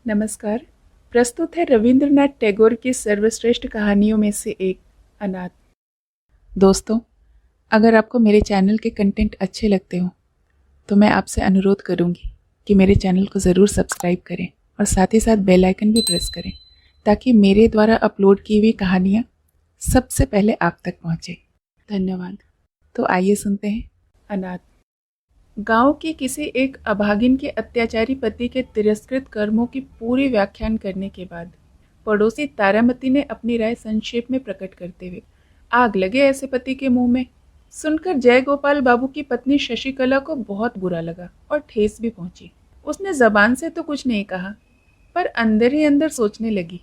नमस्कार। प्रस्तुत है रविंद्रनाथ टैगोर की सर्वश्रेष्ठ कहानियों में से एक, अनाथ। दोस्तों, अगर आपको मेरे चैनल के कंटेंट अच्छे लगते हो तो मैं आपसे अनुरोध करूंगी कि मेरे चैनल को ज़रूर सब्सक्राइब करें और साथ ही साथ बेल आइकन भी प्रेस करें ताकि मेरे द्वारा अपलोड की हुई कहानियाँ सबसे पहले आप तक पहुँचे। धन्यवाद। तो आइए सुनते हैं अनाथ। गांव की किसी एक अभागिन के अत्याचारी पति के तिरस्कृत कर्मों की पूरी व्याख्यान करने के बाद पड़ोसी तारामती ने अपनी राय संक्षेप में प्रकट करते हुए, आग लगे ऐसे पति के मुंह में। सुनकर जयगोपाल बाबू की पत्नी शशिकला को बहुत बुरा लगा और ठेस भी पहुंची। उसने जबान से तो कुछ नहीं कहा, पर अंदर ही अंदर सोचने लगी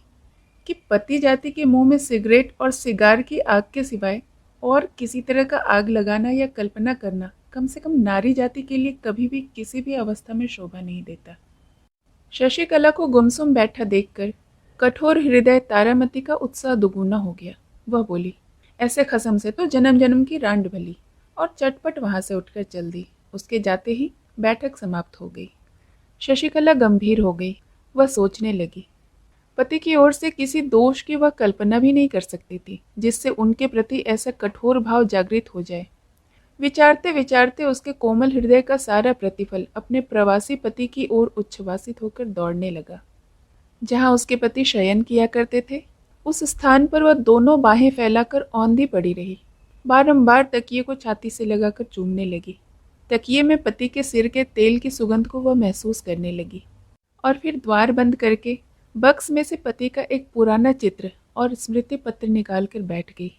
कि पति जाति के मुंह में सिगरेट और सिगार की आग के सिवाय और किसी तरह का आग लगाना या कल्पना करना कम से कम नारी जाति के लिए कभी भी किसी भी अवस्था में शोभा नहीं देता। शशिकला को गुमसुम बैठा देखकर कठोर हृदय तारामती का उत्साह दुगुना हो गया। वह बोली, ऐसे खसम से तो जन्म जन्म की रांड भली, और चटपट वहां से उठकर चल दी। उसके जाते ही बैठक समाप्त हो गई। शशिकला गंभीर हो गई। वह सोचने लगी, पति की ओर से किसी दोष की वह कल्पना भी नहीं कर सकती थी जिससे उनके प्रति ऐसा कठोर भाव जागृत हो जाए। विचारते विचारते उसके कोमल हृदय का सारा प्रतिफल अपने प्रवासी पति की ओर उच्छ्वासित होकर दौड़ने लगा। जहां उसके पति शयन किया करते थे, उस स्थान पर वह दोनों बाहें फैलाकर औंधी पड़ी रही। बारंबार तकिए को छाती से लगाकर चूमने लगी। तकिए में पति के सिर के तेल की सुगंध को वह महसूस करने लगी और फिर द्वार बंद करके बक्स में से पति का एक पुराना चित्र और स्मृति पत्र निकालकर बैठ गई।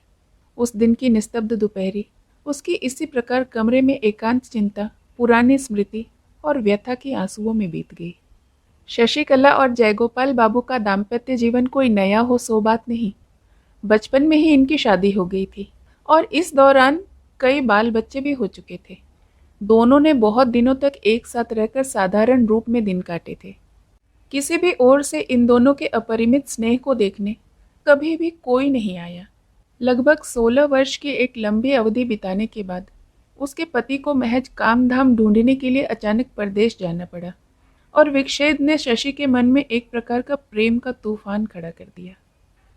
उस दिन की निस्तब्ध दोपहरी उसकी इसी प्रकार कमरे में एकांत चिंता, पुरानी स्मृति और व्यथा की आंसुओं में बीत गई। शशिकला और जयगोपाल बाबू का दाम्पत्य जीवन कोई नया हो सो बात नहीं। बचपन में ही इनकी शादी हो गई थी और इस दौरान कई बाल बच्चे भी हो चुके थे। दोनों ने बहुत दिनों तक एक साथ रहकर साधारण रूप में दिन काटे थे। किसी भी ओर से इन दोनों के अपरिमित स्नेह को देखने कभी भी कोई नहीं आया। लगभग 16 वर्ष की एक लंबी अवधि बिताने के बाद उसके पति को महज काम धाम ढूंढने के लिए अचानक परदेश जाना पड़ा और विच्छेद ने शशि के मन में एक प्रकार का प्रेम का तूफान खड़ा कर दिया।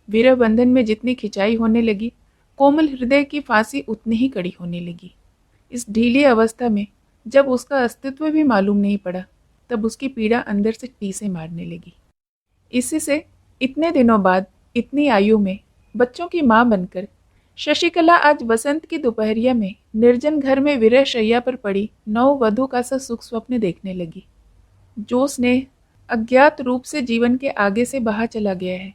विरह बंधन में जितनी खिंचाई होने लगी, कोमल हृदय की फांसी उतनी ही कड़ी होने लगी। इस ढीली अवस्था में जब उसका अस्तित्व भी मालूम नहीं पड़ा, तब उसकी पीड़ा अंदर से टीसे मारने लगी। इसी से इतने दिनों बाद, इतनी आयु में बच्चों की मां बनकर शशिकला आज वसंत की दोपहरिया में निर्जन घर में विरह शैया पर पड़ी नववधू का सा सुख स्वप्न देखने लगी। जो स्नेह अज्ञात रूप से जीवन के आगे से बहा चला गया है,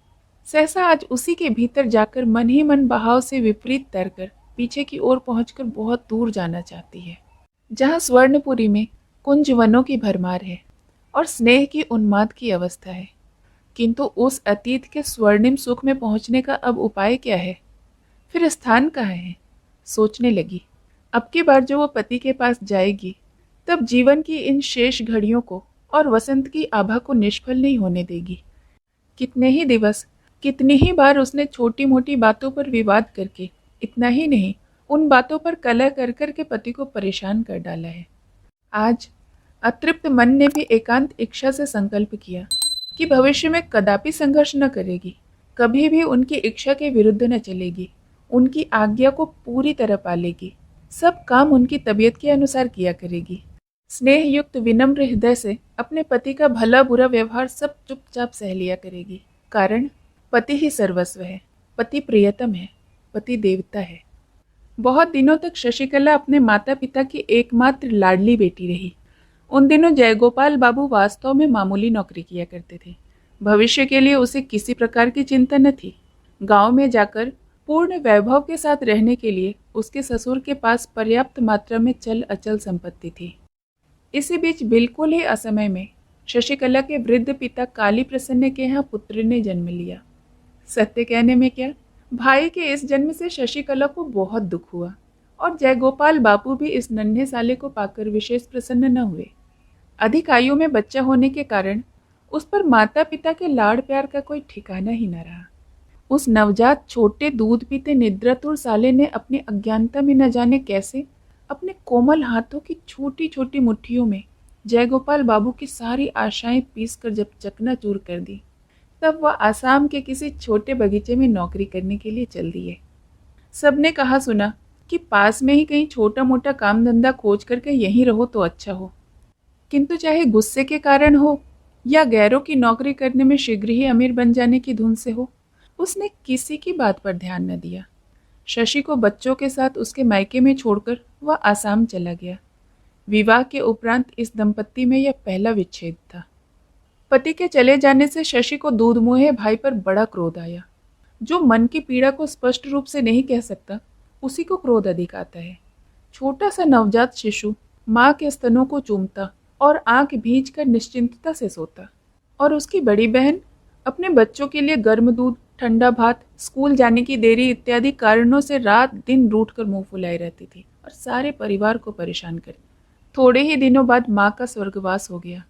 सहसा आज उसी के भीतर जाकर मन ही मन बहाव से विपरीत तैरकर पीछे की ओर पहुंचकर बहुत दूर जाना चाहती है, जहां स्वर्णपुरी में कुंज वनों की भरमार है और स्नेह की उन्माद की अवस्था है। किंतु उस अतीत के स्वर्णिम सुख में पहुंचने का अब उपाय क्या है? फिर स्थान कहाँ है? सोचने लगी। अब की बार जो वो पति के पास जाएगी, तब जीवन की इन शेष घड़ियों को और वसंत की आभा को निष्फल नहीं होने देगी। कितने ही दिवस, कितनी ही बार उसने छोटी मोटी बातों पर विवाद करके, इतना ही नहीं, उन बातों पर कलह कर कर के पति को परेशान कर डाला है। आज अतृप्त मन ने भी एकांत इच्छा से संकल्प किया कि भविष्य में कदापि संघर्ष न करेगी, कभी भी उनकी इच्छा के विरुद्ध न चलेगी, उनकी आज्ञा को पूरी तरह पालेगी, सब काम उनकी तबीयत के अनुसार किया करेगी। स्नेह युक्त विनम्र हृदय से अपने पति का भला बुरा व्यवहार सब चुपचाप सह लिया करेगी, कारण पति ही सर्वस्व है, पति प्रियतम है, पति देवता है। बहुत दिनों तक शशिकला अपने माता पिता की एकमात्र लाडली बेटी रही। उन दिनों जयगोपाल बाबू वास्तव में मामूली नौकरी किया करते थे। भविष्य के लिए उसे किसी प्रकार की चिंता न थी। गांव में जाकर पूर्ण वैभव के साथ रहने के लिए उसके ससुर के पास पर्याप्त मात्रा में चल अचल संपत्ति थी। इसी बीच बिल्कुल ही असमय में शशिकला के वृद्ध पिता काली प्रसन्न के यहाँ पुत्र ने जन्म लिया। सत्य कहने में क्या, भाई के इस जन्म से शशिकला को बहुत दुख हुआ और जयगोपाल बापू भी इस नन्हे साले को पाकर विशेष प्रसन्न न हुए। अधिक आयु में बच्चा होने के कारण उस पर माता पिता के लाड़ प्यार का कोई ठिकाना ही न रहा। उस नवजात छोटे दूध पीते निद्रातुर साले ने अपनी अज्ञानता में न जाने कैसे अपने कोमल हाथों की छोटी छोटी मुट्ठियों में जयगोपाल बाबू की सारी आशाएं पीस कर जब चकनाचूर कर दी, तब वह आसाम के किसी छोटे बगीचे में नौकरी करने के लिए चल दिए। सबने कहा सुना कि पास में ही कहीं छोटा मोटा काम धंधा खोज करके यहीं रहो तो अच्छा हो, किंतु चाहे गुस्से के कारण हो या गैरों की नौकरी करने में शीघ्र ही अमीर बन जाने की धुन से हो, उसने किसी की बात पर ध्यान न दिया। शशि को बच्चों के साथ उसके मायके में छोड़कर वह आसाम चला गया। विवाह के उपरांत इस दंपत्ति में यह पहला विच्छेद था। पति के चले जाने से शशि को दूध मुहे भाई पर बड़ा क्रोध आया। जो मन की पीड़ा को स्पष्ट रूप से नहीं कह सकता, उसी को क्रोध अधिक आता है। छोटा सा नवजात शिशु माँ के स्तनों को चूमता और आंख भींच कर निश्चिंतता से सोता, और उसकी बड़ी बहन अपने बच्चों के लिए गर्म दूध, ठंडा भात, स्कूल जाने की देरी इत्यादि कारणों से रात दिन रूठ कर मुंह फुलाई रहती थी और सारे परिवार को परेशान करती। थोड़े ही दिनों बाद माँ का स्वर्गवास हो गया।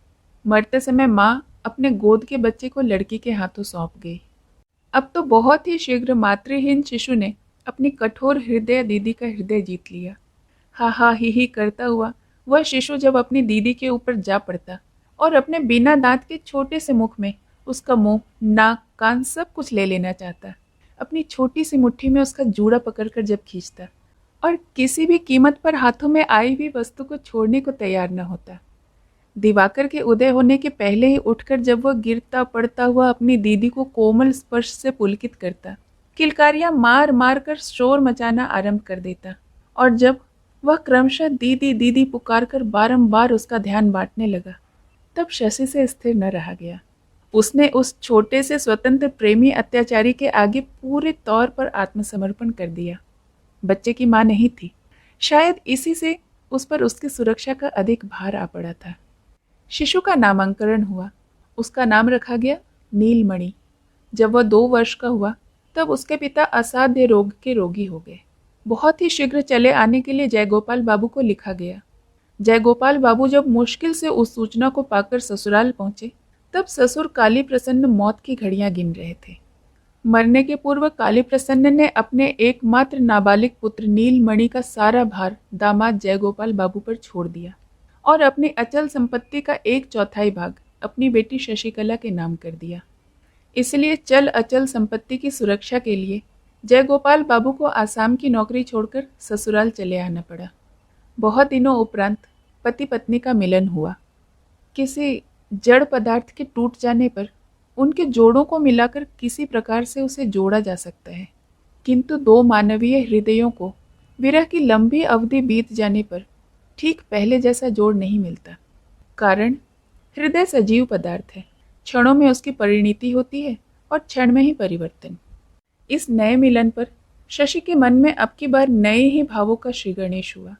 मरते समय माँ अपने गोद के बच्चे को लड़की के हाथों सौंप गई। अब तो बहुत ही शीघ्र मातृहीन शिशु ने अपनी कठोर हृदय दीदी का हृदय जीत लिया। हा हा ही करता हुआ वह शिशु जब अपनी दीदी के ऊपर जा पड़ता और अपने बिना दांत के छोटे से मुख में उसका मुंह, नाक, कान सब कुछ ले लेना चाहता, अपनी छोटी सी मुट्ठी में उसका जूड़ा पकड़कर जब खींचता और किसी भी कीमत पर हाथों में आई हुई वस्तु को छोड़ने को तैयार न होता। दिवाकर के उदय होने के पहले ही उठकर जब वह गिरता पड़ता हुआ अपनी दीदी को कोमल स्पर्श से पुलकित करता, किलकारियां मार मार कर शोर मचाना आरंभ कर देता, और जब वह क्रमशः दीदी दीदी पुकार कर बारंबार उसका ध्यान बांटने लगा, तब शशि से स्थिर न रहा गया। उसने उस छोटे से स्वतंत्र प्रेमी अत्याचारी के आगे पूरे तौर पर आत्मसमर्पण कर दिया। बच्चे की मां नहीं थी, शायद इसी से उस पर उसकी सुरक्षा का अधिक भार आ पड़ा था। शिशु का नामांकरण हुआ। उसका नाम रखा गया नीलमणि। जब वह 2 वर्ष का हुआ तब उसके पिता असाध्य रोग के रोगी हो गए। बहुत ही शीघ्र चले आने के लिए जयगोपाल बाबू को लिखा गया। जयगोपाल बाबू जब मुश्किल से उस सूचना को पाकर ससुराल पहुंचे, तब ससुर काली प्रसन्न मौत की घड़ियां गिन रहे थे। मरने के पूर्व काली प्रसन्न ने अपने एकमात्र नाबालिग पुत्र नीलमणि का सारा भार दामाद जयगोपाल बाबू पर छोड़ दिया और अपनी अचल संपत्ति का 1/4 भाग अपनी बेटी शशिकला के नाम कर दिया। इसलिए चल अचल संपत्ति की सुरक्षा के लिए जयगोपाल बाबू को आसाम की नौकरी छोड़कर ससुराल चले आना पड़ा। बहुत दिनों उपरांत पति पत्नी का मिलन हुआ। किसी जड़ पदार्थ के टूट जाने पर उनके जोड़ों को मिलाकर किसी प्रकार से उसे जोड़ा जा सकता है, किंतु 2 मानवीय हृदयों को विरह की लंबी अवधि बीत जाने पर ठीक पहले जैसा जोड़ नहीं मिलता। कारण हृदय सजीव पदार्थ है, क्षणों में उसकी परिणति होती है और क्षण में ही परिवर्तन। इस नए मिलन पर शशि के मन में अब की बार नए ही भावों का श्री गणेश हुआ,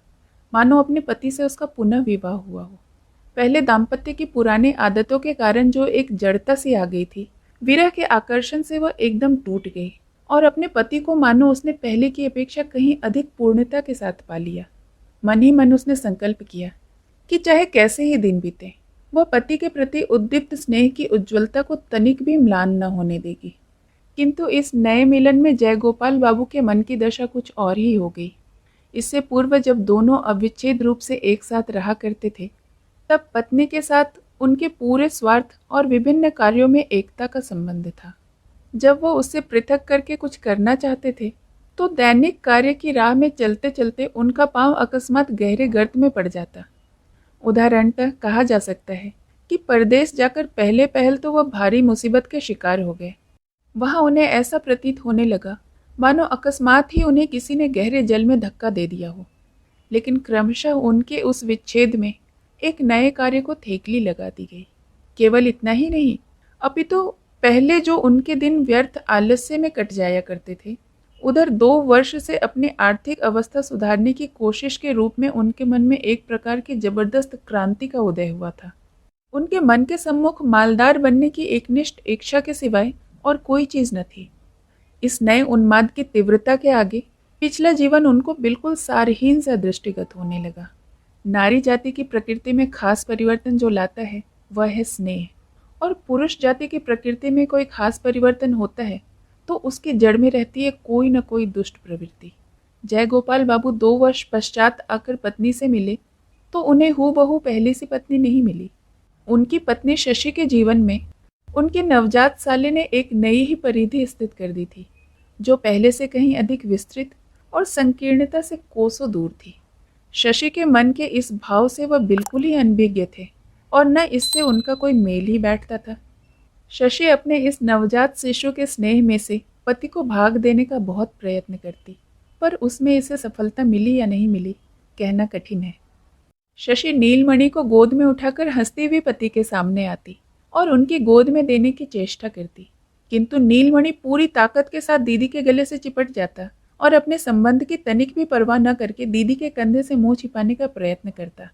मानो अपने पति से उसका पुनः विवाह हुआ हो। पहले दाम्पत्य की पुरानी आदतों के कारण जो एक जड़ता सी आ गई थी, विरह के आकर्षण से वह एकदम टूट गई और अपने पति को मानो उसने पहले की अपेक्षा कहीं अधिक पूर्णता के साथ पा लिया। मन ही मन उसने संकल्प किया कि चाहे कैसे ही दिन बीते, वह पति के प्रति उद्दीप्त स्नेह की उज्ज्वलता को तनिक भी म्लान न होने देगी। किंतु इस नए मिलन में जयगोपाल बाबू के मन की दशा कुछ और ही हो गई। इससे पूर्व जब दोनों अविच्छेद रूप से एक साथ रहा करते थे, तब पत्नी के साथ उनके पूरे स्वार्थ और विभिन्न कार्यों में एकता का संबंध था। जब वह उससे पृथक करके कुछ करना चाहते थे, तो दैनिक कार्य की राह में चलते चलते उनका पांव अकस्मात गहरे गर्त में पड़ जाता। उदाहरणतः कहा जा सकता है कि परदेश जाकर पहले पहल तो वह भारी मुसीबत के शिकार हो गए। वहां उन्हें ऐसा प्रतीत होने लगा मानो अकस्मात ही उन्हें किसी ने गहरे जल में धक्का दे दिया हो। लेकिन क्रमशः उनके उस विच्छेद में एक नए कार्य को थेकली लगा दी गई। केवल इतना ही नहीं, अपितु पहले जो उनके दिन व्यर्थ आलस्य में कट जाया करते थे, उधर 2 वर्ष से अपनी आर्थिक अवस्था सुधारने की कोशिश के रूप में उनके मन में एक प्रकार की जबरदस्त क्रांति का उदय हुआ था। उनके मन के सम्मुख मालदार बनने की एकनिष्ठ इच्छा के सिवाय और कोई चीज न थी। इस नए उन्माद की तीव्रता के आगे पिछला जीवन उनको बिल्कुल सारहीन सा दृष्टिगत होने लगा। नारी जाति की प्रकृति में खास परिवर्तन जो लाता है वह है स्नेह, और पुरुष जाति की प्रकृति में कोई खास परिवर्तन होता है तो उसकी जड़ में रहती है कोई न कोई दुष्ट प्रवृत्ति। जयगोपाल बाबू 2 वर्ष पश्चात आकर पत्नी से मिले तो उन्हें हूबहू पहली सी पत्नी नहीं मिली। उनकी पत्नी शशि के जीवन में उनके नवजात साले ने एक नई ही परिधि स्थित कर दी थी, जो पहले से कहीं अधिक विस्तृत और संकीर्णता से कोसों दूर थी। शशि के मन के इस भाव से वह बिल्कुल ही अनभिज्ञ थे और न इससे उनका कोई मेल ही बैठता था। शशि अपने इस नवजात शिशु के स्नेह में से पति को भाग देने का बहुत प्रयत्न करती, पर उसमें इसे सफलता मिली या नहीं मिली, कहना कठिन है। शशि नीलमणि को गोद में उठाकर हंसती हुई पति के सामने आती और उनकी गोद में देने की चेष्टा करती, किंतु नीलमणि पूरी ताकत के साथ दीदी के गले से चिपट जाता और अपने संबंध की तनिक भी परवाह न करके दीदी के कंधे से मुंह छिपाने का प्रयत्न करता।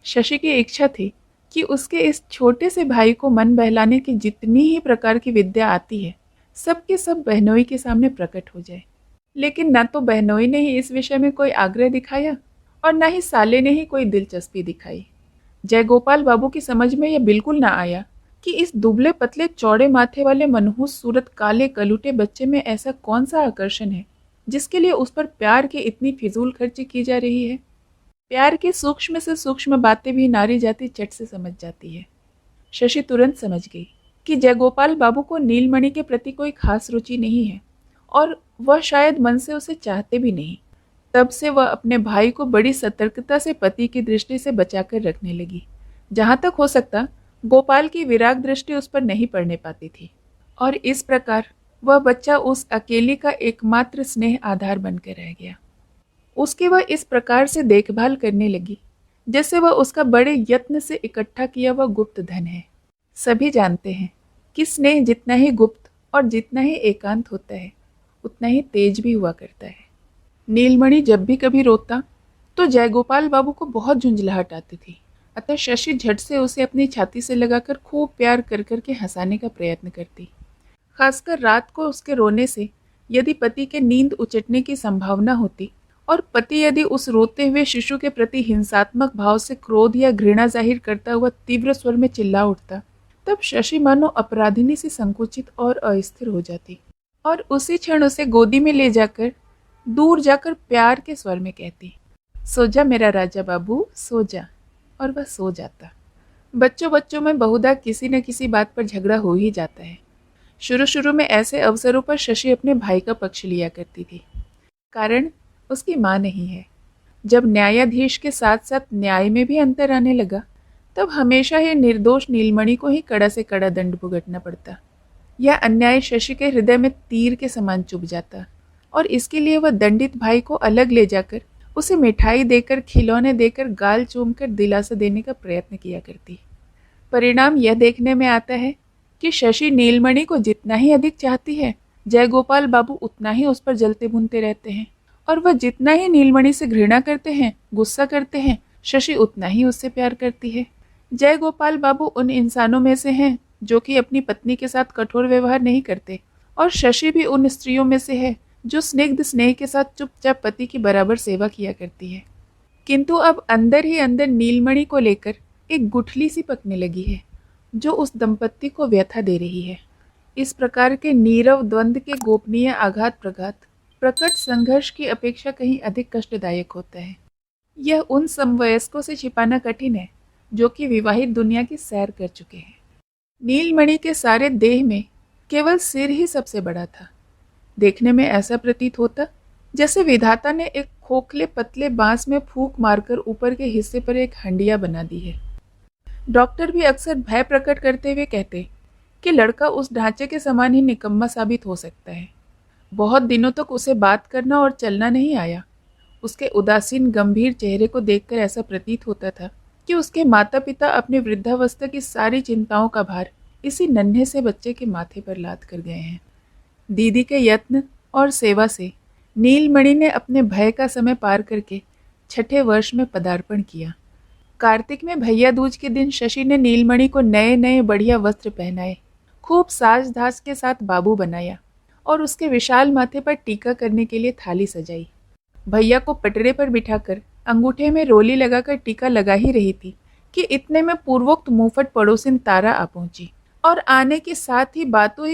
शशि की इच्छा थी कि उसके इस छोटे से भाई को मन बहलाने की जितनी ही प्रकार की विद्या आती है, सब के सब बहनोई के सामने प्रकट हो जाए। लेकिन न तो बहनोई ने ही इस विषय में कोई आग्रह दिखाया और न ही साले ने ही कोई दिलचस्पी दिखाई। जयगोपाल बाबू की समझ में यह बिल्कुल न आया कि इस दुबले पतले चौड़े माथे वाले मनहूस सूरत काले कलूटे बच्चे में ऐसा कौन सा आकर्षण है जिसके लिए उस पर प्यार की इतनी फिजूल खर्ची की जा रही है। प्यार की सूक्ष्म से सूक्ष्म बातें भी नारी जाति चट से समझ जाती है। शशि तुरंत समझ गई कि जयगोपाल बाबू को नीलमणि के प्रति कोई खास रुचि नहीं है और वह शायद मन से उसे चाहते भी नहीं। तब से वह अपने भाई को बड़ी सतर्कता से पति की दृष्टि से बचाकर रखने लगी। जहां तक हो सकता गोपाल की विराग दृष्टि उस पर नहीं पड़ने पाती थी और इस प्रकार वह बच्चा उस अकेली का एकमात्र स्नेह आधार बनकर रह गया। उसकी वह इस प्रकार से देखभाल करने लगी जैसे वह उसका बड़े यत्न से इकट्ठा किया वह गुप्त धन है। सभी जानते हैं कि स्नेह जितना ही गुप्त और जितना ही एकांत होता है, उतना ही तेज भी हुआ करता है। नीलमणि जब भी कभी रोता तो जयगोपाल बाबू को बहुत झुंझलाहट आती थी, अतः शशि झट से उसे अपनी छाती से लगाकर खूब प्यार कर कर के हंसाने का प्रयत्न करती। खासकर रात को उसके रोने से यदि पति के नींद उचटने की संभावना होती और पति यदि उस रोते हुए शिशु के प्रति हिंसात्मक भाव से क्रोध या घृणा जाहिर करता हुआ तीव्र स्वर में चिल्ला उठता, तब शशि मानो अपराधिनी सी संकुचित और अस्थिर हो जाती और उसी क्षण उसे गोदी में ले जाकर दूर जाकर प्यार के स्वर में कहती, सो जा मेरा राजा बाबू, सो जा। और वह सो जाता। बच्चों बच्चों में बहुधा किसी न किसी बात पर झगड़ा हो ही जाता है। शुरू शुरू में ऐसे अवसरों पर शशि अपने भाई का पक्ष लिया करती थी, कारण उसकी माँ नहीं है। जब न्यायाधीश के साथ साथ न्याय में भी अंतर आने लगा, तब हमेशा ही निर्दोष नीलमणि को ही कड़ा से कड़ा दंड भुगतना पड़ता। यह अन्याय शशि के हृदय में तीर के समान चुभ जाता और इसके लिए वह दंडित भाई को अलग ले जाकर उसे मिठाई देकर, खिलौने देकर, गाल चूमकर दिलासा देने का प्रयत्न किया करती। परिणाम यह देखने में आता है कि शशि नीलमणि को जितना ही अधिक चाहती है, जयगोपाल बाबू उतना ही उस पर जलते भुनते रहते हैं और वह जितना ही नीलमणि से घृणा करते हैं, गुस्सा करते हैं, शशि उतना ही उससे प्यार करती है। जयगोपाल बाबू उन इंसानों में से हैं जो कि अपनी पत्नी के साथ कठोर व्यवहार नहीं करते और शशि भी उन स्त्रियों में से है जो स्निग्ध स्नेह के साथ चुपचाप पति की बराबर सेवा किया करती है। किंतु अब अंदर ही अंदर नीलमणि को लेकर एक गुठली सी पकने लगी है जो उस दंपत्ति को व्यथा दे रही है। इस प्रकार के नीरव द्वंद्व के गोपनीय आघात प्रघात प्रकट संघर्ष की अपेक्षा कहीं अधिक कष्टदायक होता है। यह उन समवयस्कों से छिपाना कठिन है जो कि विवाहित दुनिया की सैर कर चुके हैं। नीलमणि के सारे देह में केवल सिर ही सबसे बड़ा था। देखने में ऐसा प्रतीत होता जैसे विधाता ने एक खोखले पतले बांस में फूंक मारकर ऊपर के हिस्से पर एक हंडिया बना दी है। डॉक्टर भी अक्सर भय प्रकट करते हुए कहते कि लड़का उस ढांचे के समान ही निकम्मा साबित हो सकता है। बहुत दिनों तक उसे बात करना और चलना नहीं आया। उसके उदासीन गंभीर चेहरे को देखकर ऐसा प्रतीत होता था कि उसके माता पिता अपनी वृद्धावस्था की सारी चिंताओं का भार इसी नन्हे से बच्चे के माथे पर लाद कर गए हैं। दीदी के यत्न और सेवा से नीलमणि ने अपने भय का समय पार करके 6ठे वर्ष में पदार्पण किया। कार्तिक में भैया दूज के दिन शशि ने नीलमणि को नए नए बढ़िया वस्त्र पहनाए, खूब साज धाज के साथ बाबू बनाया और उसके विशाल माथे पर टीका करने के लिए थाली सजाई। भैया को पटरे पर बिठाकर अंगूठे में रोली लगाकर टीका लगा ही रही थी कि इतने में पूर्वोक्त मुंहफट पड़ोसिन तारा आ पहुंची और आने के साथ ही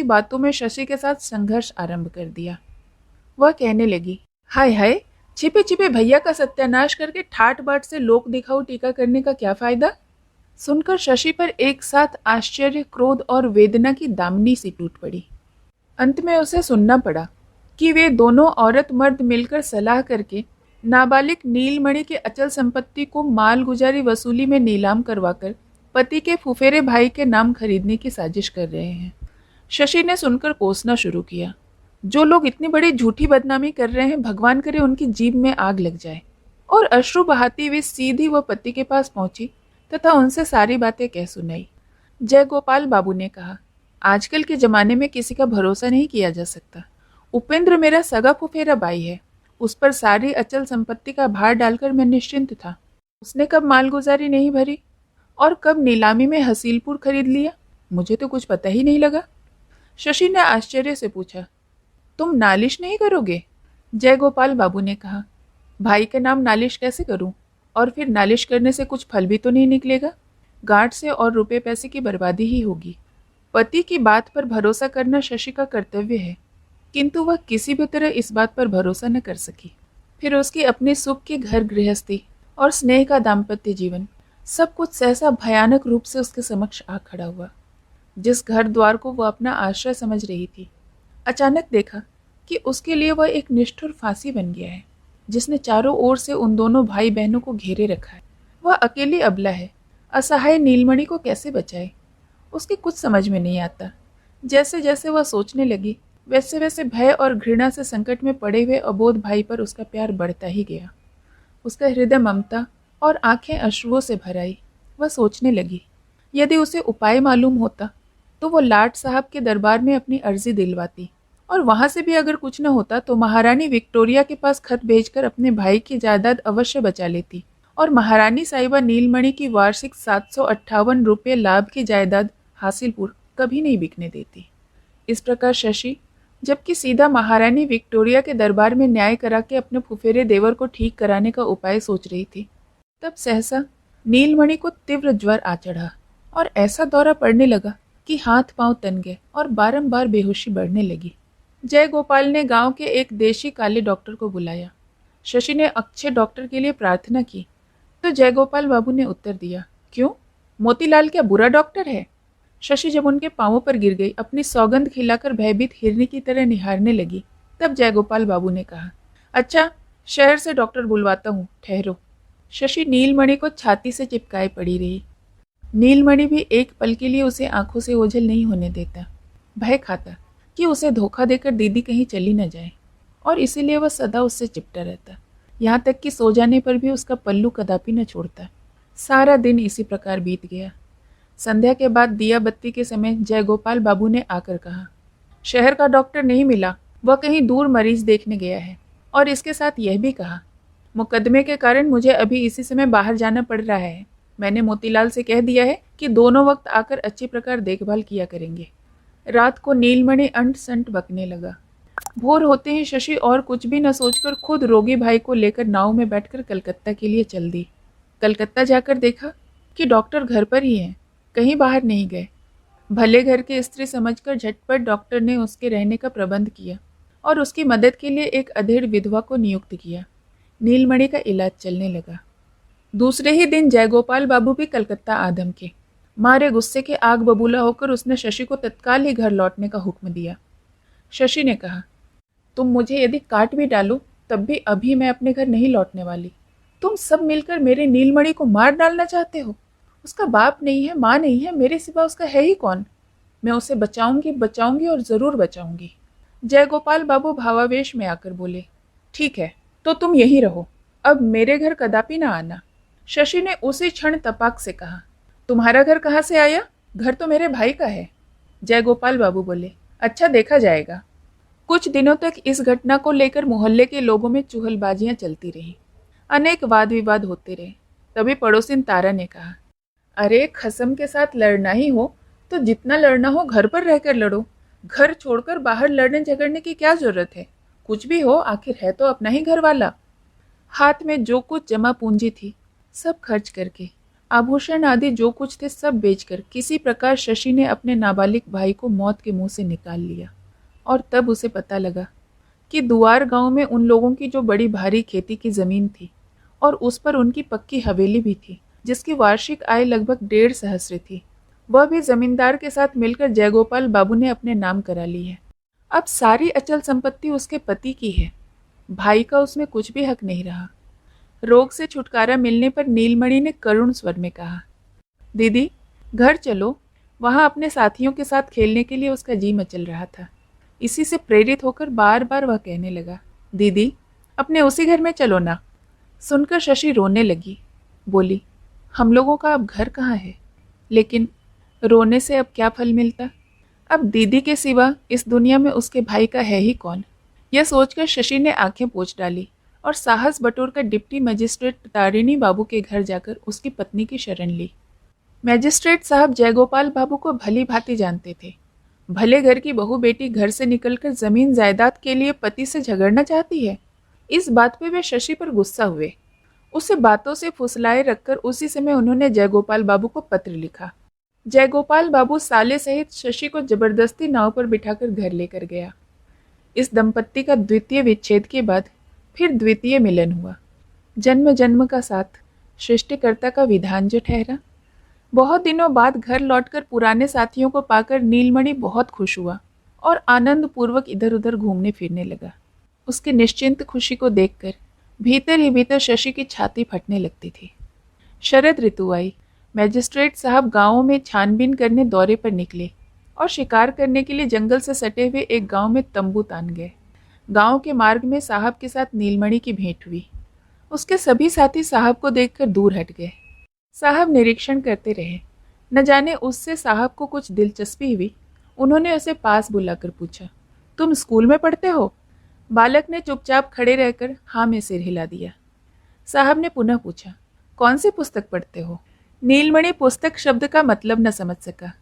बातों में शशि के साथ संघर्ष आरंभ कर दिया। वह कहने लगी, हाय हाय, छिपे छिपे भैया का सत्यानाश करके ठाट बाट से लोक दिखाऊ टीका करने का क्या फायदा? सुनकर शशि पर एक साथ आश्चर्य, क्रोध और वेदना की दामनी सी टूट पड़ी। अंत में उसे सुनना पड़ा कि वे दोनों औरत मर्द मिलकर सलाह करके नाबालिग नीलमणि के अचल संपत्ति को मालगुजारी वसूली में नीलाम करवाकर पति के फुफेरे भाई के नाम खरीदने की साजिश कर रहे हैं। शशि ने सुनकर कोसना शुरू किया। जो लोग इतनी बड़ी झूठी बदनामी कर रहे हैं, भगवान करे उनकी जीभ में आग लग जाए। और अश्रु बहाती हुई सीधी वह पति के पास पहुंची तथा उनसे सारी बातें कह सुनाई। जयगोपाल बाबू ने कहा, आजकल के जमाने में किसी का भरोसा नहीं किया जा सकता। उपेंद्र मेरा सगा फुफेरा भाई है, उस पर सारी अचल संपत्ति का भार डालकर मैं निश्चिंत था। उसने कब मालगुजारी नहीं भरी और कब नीलामी में हसीलपुर खरीद लिया, मुझे तो कुछ पता ही नहीं लगा। शशि ने आश्चर्य से पूछा, तुम नालिश नहीं करोगे? जयगोपाल बाबू ने कहा, भाई के नाम नालिश कैसे करूं? और फिर नालिश करने से कुछ फल भी तो नहीं निकलेगा, गांठ से और रुपए पैसे की बर्बादी ही होगी। पति की बात पर भरोसा करना शशि का कर्तव्य है, किंतु वह किसी भी तरह इस बात पर भरोसा न कर सकी। फिर उसकी अपने सुख की घर गृहस्थी और स्नेह का दाम्पत्य जीवन सब कुछ सहसा भयानक रूप से उसके समक्ष आ खड़ा हुआ। जिस घर द्वार को वह अपना आश्रय समझ रही थी, अचानक देखा कि उसके लिए वह एक निष्ठुर फांसी बन गया है, जिसने चारों ओर से उन दोनों भाई बहनों को घेरे रखा है। वह अकेली अबला है, असहाय नीलमणि को कैसे बचाए, उसके कुछ समझ में नहीं आता। जैसे जैसे वह सोचने लगी, वैसे वैसे भय और घृणा से संकट में पड़े हुए अबोध भाई पर उसका प्यार बढ़ता ही गया। उसका हृदय ममता और आंखें अश्रुओं से भर आई। वह सोचने लगी, यदि उसे उपाय मालूम होता तो वो लाट साहब के दरबार में अपनी अर्जी दिलवाती, और वहां से भी अगर कुछ न होता तो महारानी विक्टोरिया के पास खत भेजकर अपने भाई की जायदाद अवश्य बचा लेती, और महारानी साहिबा नीलमणि की वार्षिक 758 रुपये लाभ की जायदाद हासिलपुर कभी नहीं बिकने देती। इस प्रकार शशि, जबकि सीधा महारानी विक्टोरिया के दरबार में न्याय करा के अपने फुफेरे देवर को ठीक कराने का उपाय सोच रही थी, तब सहसा नीलमणि को तीव्र ज्वर आ चढ़ा और ऐसा दौरा पड़ने लगा कि हाथ पांव तन गए और बारंबार बेहोशी बढ़ने लगी। जयगोपाल ने गांव के एक देशी काले डॉक्टर को बुलाया। शशि ने अच्छे डॉक्टर के लिए प्रार्थना की तो जयगोपाल बाबू ने उत्तर दिया, क्यों, मोतीलाल क्या बुरा डॉक्टर है? शशि जब उनके पांवों पर गिर गई, अपनी सौगंध खिलाकर भयभीत हिरनी की तरह निहारने लगी, तब जयगोपाल बाबू ने कहा, अच्छा, शहर से डॉक्टर बुलवाता हूँ, ठहरो। शशि नीलमणि को छाती से चिपकाए पड़ी रही। नीलमणि भी एक पल के लिए उसे आंखों से ओझल नहीं होने देता। भय खाता कि उसे धोखा देकर दीदी कहीं चली न जाए, और इसीलिए वह सदा उससे चिपटा रहता। यहाँ तक कि सो जाने पर भी उसका पल्लू कदापि न छोड़ता। सारा दिन इसी प्रकार बीत गया। संध्या के बाद दिया बत्ती के समय जयगोपाल बाबू ने आकर कहा, शहर का डॉक्टर नहीं मिला, वह कहीं दूर मरीज देखने गया है। और इसके साथ यह भी कहा, मुकदमे के कारण मुझे अभी इसी समय बाहर जाना पड़ रहा है। मैंने मोतीलाल से कह दिया है कि दोनों वक्त आकर अच्छी प्रकार देखभाल किया करेंगे। रात को नीलमणि अंट संट बकने लगा। भोर होते ही शशि और कुछ भी न सोचकर खुद रोगी भाई को लेकर नाव में बैठकर कलकत्ता के लिए चल दी। कलकत्ता जाकर देखा कि डॉक्टर घर पर ही हैं, कहीं बाहर नहीं गए। भले घर की स्त्री समझकर झटपट डॉक्टर ने उसके रहने का प्रबंध किया और उसकी मदद के लिए एक अधेड़ विधवा को नियुक्त किया। नीलमणि का इलाज चलने लगा। दूसरे ही दिन जयगोपाल बाबू भी कलकत्ता आ धमके। मारे गुस्से के आग बबूला होकर उसने शशि को तत्काल ही घर लौटने का हुक्म दिया। शशि ने कहा, तुम मुझे यदि काट भी डालो तब भी अभी मैं अपने घर नहीं लौटने वाली। तुम सब मिलकर मेरे नीलमणि को मार डालना चाहते हो। उसका बाप नहीं है, माँ नहीं है, मेरे सिवा उसका है ही कौन? मैं उसे बचाऊंगी और जरूर बचाऊंगी। जयगोपाल बाबू भावावेश में आकर बोले, ठीक है, तो तुम यहीं रहो, अब मेरे घर कदापि ना आना। शशि ने उसी क्षण तपाक से कहा, तुम्हारा घर कहाँ से आया? घर तो मेरे भाई का है। जयगोपाल बाबू बोले, अच्छा, देखा जाएगा। कुछ दिनों तक इस घटना को लेकर मोहल्ले के लोगों में चुहलबाजियां चलती रहीं। अनेक वाद विवाद होते रहे। तभी पड़ोसिन तारा ने कहा, अरे, खसम के साथ लड़ना ही हो तो जितना लड़ना हो घर पर रहकर लड़ो। घर छोड़कर बाहर लड़ने झगड़ने की क्या जरूरत है? कुछ भी हो, आखिर है तो अपना ही घर वाला। हाथ में जो कुछ जमा पूंजी थी सब खर्च करके, आभूषण आदि जो कुछ थे सब बेचकर किसी प्रकार शशि ने अपने नाबालिग भाई को मौत के मुंह से निकाल लिया। और तब उसे पता लगा कि दुआर गांव में उन लोगों की जो बड़ी भारी खेती की जमीन थी और उस पर उनकी पक्की हवेली भी थी, जिसकी वार्षिक आय लगभग 1.5 सहस्त्र थी, वह भी जमींदार के साथ मिलकर जयगोपाल बाबू ने अपने नाम करा ली है। अब सारी अचल संपत्ति उसके पति की है, भाई का उसमें कुछ भी हक नहीं रहा। रोग से छुटकारा मिलने पर नीलमणि ने करुण स्वर में कहा, दीदी घर चलो। वहां अपने साथियों के साथ खेलने के लिए उसका जी मचल रहा था। इसी से प्रेरित होकर बार बार वह कहने लगा, दीदी अपने उसी घर में चलो ना। सुनकर शशि रोने लगी, बोली, हम लोगों का अब घर कहाँ है? लेकिन रोने से अब क्या फल मिलता? अब दीदी के सिवा इस दुनिया में उसके भाई का है ही कौन? यह सोचकर शशि ने आंखें पोंछ डाली और साहस बटोरकर डिप्टी मजिस्ट्रेट तारिणी बाबू के घर जाकर उसकी पत्नी की शरण ली। मैजिस्ट्रेट साहब जयगोपाल बाबू को भली भांति जानते थे। भले घर की बहू बेटी घर से निकलकर जमीन जायदाद के लिए पति से झगड़ना चाहती है, इस बात पे वे शशि पर गुस्सा हुए। उसे बातों से फुसलाए रखकर उसी समय उन्होंने जयगोपाल बाबू को पत्र लिखा। जयगोपाल बाबू साले सहित शशि को जबरदस्ती नाव पर बिठाकर घर लेकर गया। इस दंपत्ति का द्वितीय विच्छेद के बाद फिर द्वितीय मिलन हुआ। जन्म जन्म का साथ सृष्टिकर्ता का विधान जो ठहरा। बहुत दिनों बाद घर लौटकर पुराने साथियों को पाकर नीलमणि बहुत खुश हुआ और आनंद पूर्वक इधर उधर घूमने फिरने लगा। उसके निश्चिंत खुशी को देखकर भीतर ही भीतर शशि की छाती फटने लगती थी। शरद ऋतु आई। मैजिस्ट्रेट साहब गांवों में छानबीन करने दौरे पर निकले और शिकार करने के लिए जंगल से सटे हुए एक गांव में तंबू तान गए। गांव के मार्ग में साहब के साथ नीलमणि की भेंट हुई। उसके सभी साथी साहब को देखकर दूर हट गए। साहब निरीक्षण करते रहे। न जाने उससे साहब को कुछ दिलचस्पी हुई। उन्होंने उसे पास बुलाकर पूछा, तुम स्कूल में पढ़ते हो? बालक ने चुपचाप खड़े रहकर हाँ में सिर हिला दिया। साहब ने पुनः पूछा, कौन सी पुस्तक पढ़ते हो? नीलमणि पुस्तक शब्द का मतलब न समझ सका,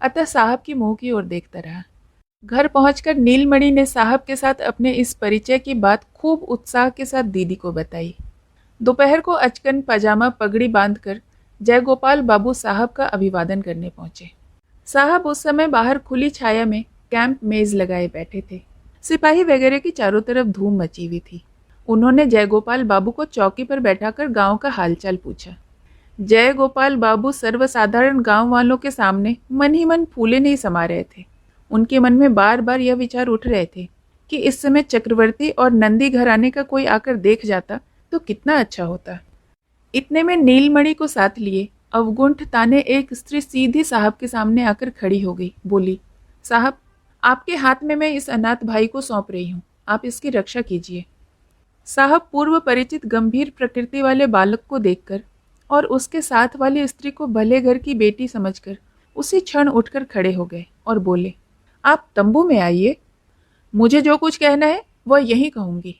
अतः साहब की मुंह की ओर देखता रहा। घर पहुंचकर नीलमणि ने साहब के साथ अपने इस परिचय की बात खूब उत्साह के साथ दीदी को बताई। दोपहर को अचकन पजामा पगड़ी बांधकर जयगोपाल बाबू साहब का अभिवादन करने पहुंचे। साहब उस समय बाहर खुली छाया में कैंप मेज लगाए बैठे थे। सिपाही वगैरह की चारों तरफ धूम मची हुई थी। उन्होंने जयगोपाल बाबू को चौकी पर बैठाकर गांव का हालचाल पूछा। जयगोपाल बाबू सर्वसाधारण गांव वालों के सामने मन ही मन फूले नहीं समा रहे थे। उनके मन में बार बार यह विचार उठ रहे थे कि इस समय चक्रवर्ती और नंदी घराने का कोई आकर देख जाता तो कितना अच्छा होता। इतने में नीलमणि को साथ लिए अवगुंठ ताने एक स्त्री सीधी साहब के सामने आकर खड़ी हो गई। बोली, साहब आपके हाथ में मैं इस अनाथ भाई को सौंप रही हूँ, आप इसकी रक्षा कीजिए। साहब पूर्व परिचित गंभीर प्रकृति वाले बालक को देखकर और उसके साथ वाली स्त्री को भले घर की बेटी समझकर उसी क्षण उठकर खड़े हो गए और बोले, आप तंबू में आइए, मुझे जो कुछ कहना है वह यही कहूंगी।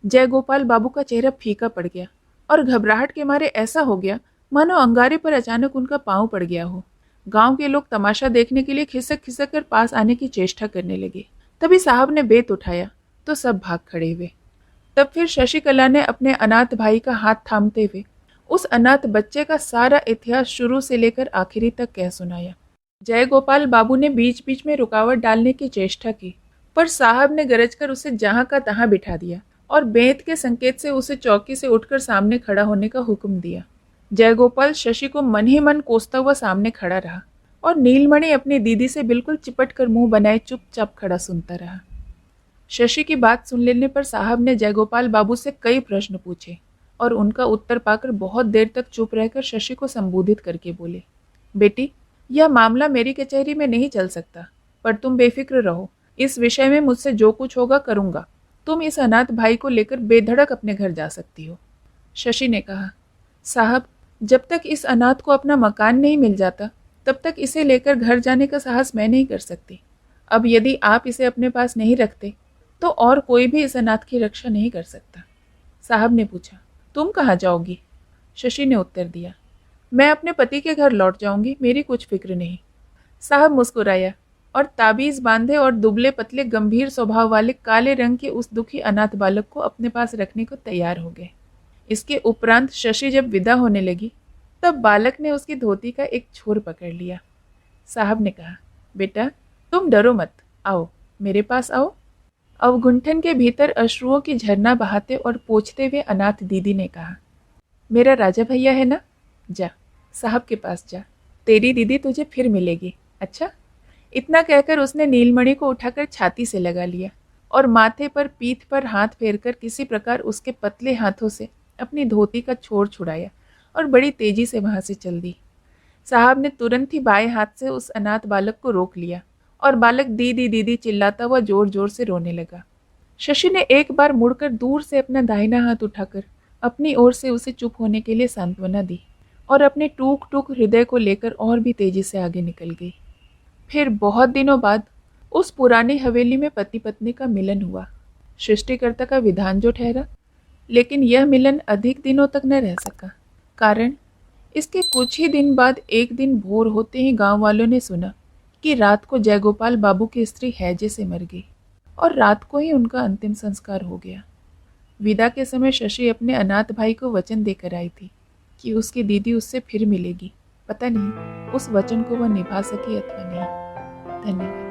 जयगोपाल बाबू का चेहरा फीका पड़ गया और घबराहट के मारे ऐसा हो गया मानो अंगारे पर अचानक उनका पांव पड़ गया हो। गांव के लोग तमाशा देखने के लिए खिसक खिसक कर पास आने की चेष्टा करने लगे। तभी साहब ने बेत उठाया तो सब भाग खड़े हुए। तब फिर शशिकला ने अपने अनाथ भाई का हाथ थामते हुए उस अनाथ बच्चे का सारा इतिहास शुरू से लेकर आखिरी तक कह सुनाया। जयगोपाल बाबू ने बीच बीच में रुकावट डालने की चेष्टा की, पर साहब ने गरजकर उसे जहां का तहां बिठा दिया और बेंत के संकेत से उसे चौकी से उठकर सामने खड़ा होने का हुक्म दिया। जयगोपाल शशि को मन ही मन कोसता हुआ सामने खड़ा रहा और नीलमणि अपनी दीदी से बिल्कुल चिपट कर मुंह बनाए चुपचाप खड़ा सुनता रहा। शशि की बात सुन लेने पर साहब ने जयगोपाल बाबू से कई प्रश्न पूछे और उनका उत्तर पाकर बहुत देर तक चुप रहकर शशि को संबोधित करके बोले, बेटी यह मामला मेरी कचहरी में नहीं चल सकता, पर तुम बेफिक्र रहो, इस विषय में मुझसे जो कुछ होगा करूंगा। तुम इस अनाथ भाई को लेकर बेधड़क अपने घर जा सकती हो। शशि ने कहा, साहब जब तक इस अनाथ को अपना मकान नहीं मिल जाता तब तक इसे लेकर घर जाने का साहस मैं नहीं कर सकती। अब यदि आप इसे अपने पास नहीं रखते तो और कोई भी इस अनाथ की रक्षा नहीं कर सकता। साहब ने पूछा, तुम कहाँ जाओगी? शशि ने उत्तर दिया, मैं अपने पति के घर लौट जाऊंगी, मेरी कुछ फिक्र नहीं। साहब मुस्कुराया और ताबीज बांधे और दुबले पतले गंभीर स्वभाव वाले काले रंग के उस दुखी अनाथ बालक को अपने पास रखने को तैयार हो गए। इसके उपरांत शशि जब विदा होने लगी तब बालक ने उसकी धोती का एक छोर पकड़ लिया। साहब ने कहा, बेटा तुम डरो मत, आओ मेरे पास आओ। अवगुंठन के भीतर अश्रुओं की झरना बहाते और पोंछते हुए अनाथ दीदी ने कहा, मेरा राजा भैया है ना, जा साहब के पास जा, तेरी दीदी तुझे फिर मिलेगी। अच्छा। इतना कहकर उसने नीलमणि को उठाकर छाती से लगा लिया और माथे पर पीठ पर हाथ फेरकर किसी प्रकार उसके पतले हाथों से अपनी धोती का छोर छुड़ाया और बड़ी तेजी से वहां से चल दी। साहब ने तुरंत ही बाएं हाथ से उस अनाथ बालक को रोक लिया और बालक दीदी दीदी चिल्लाता हुआ जोर जोर से रोने लगा। शशि ने एक बार मुड़कर दूर से अपना दाहिना हाथ उठाकर अपनी ओर से उसे चुप होने के लिए सांत्वना दी और अपने टूक टूक हृदय को लेकर और भी तेजी से आगे निकल गई। फिर बहुत दिनों बाद उस पुरानी हवेली में पति पत्नी का मिलन हुआ। सृष्टिकर्ता का विधान जो ठहरा, लेकिन यह मिलन अधिक दिनों तक न रह सका। कारण इसके कुछ ही दिन बाद एक दिन भोर होते ही गांव वालों ने सुना कि रात को जयगोपाल बाबू की स्त्री हैजे से मर गई और रात को ही उनका अंतिम संस्कार हो गया। विदा के समय शशि अपने अनाथ भाई को वचन देकर आई थी कि उसकी दीदी उससे फिर मिलेगी। पता नहीं उस वचन को वह निभा सकी अथवा नहीं। धन्यवाद।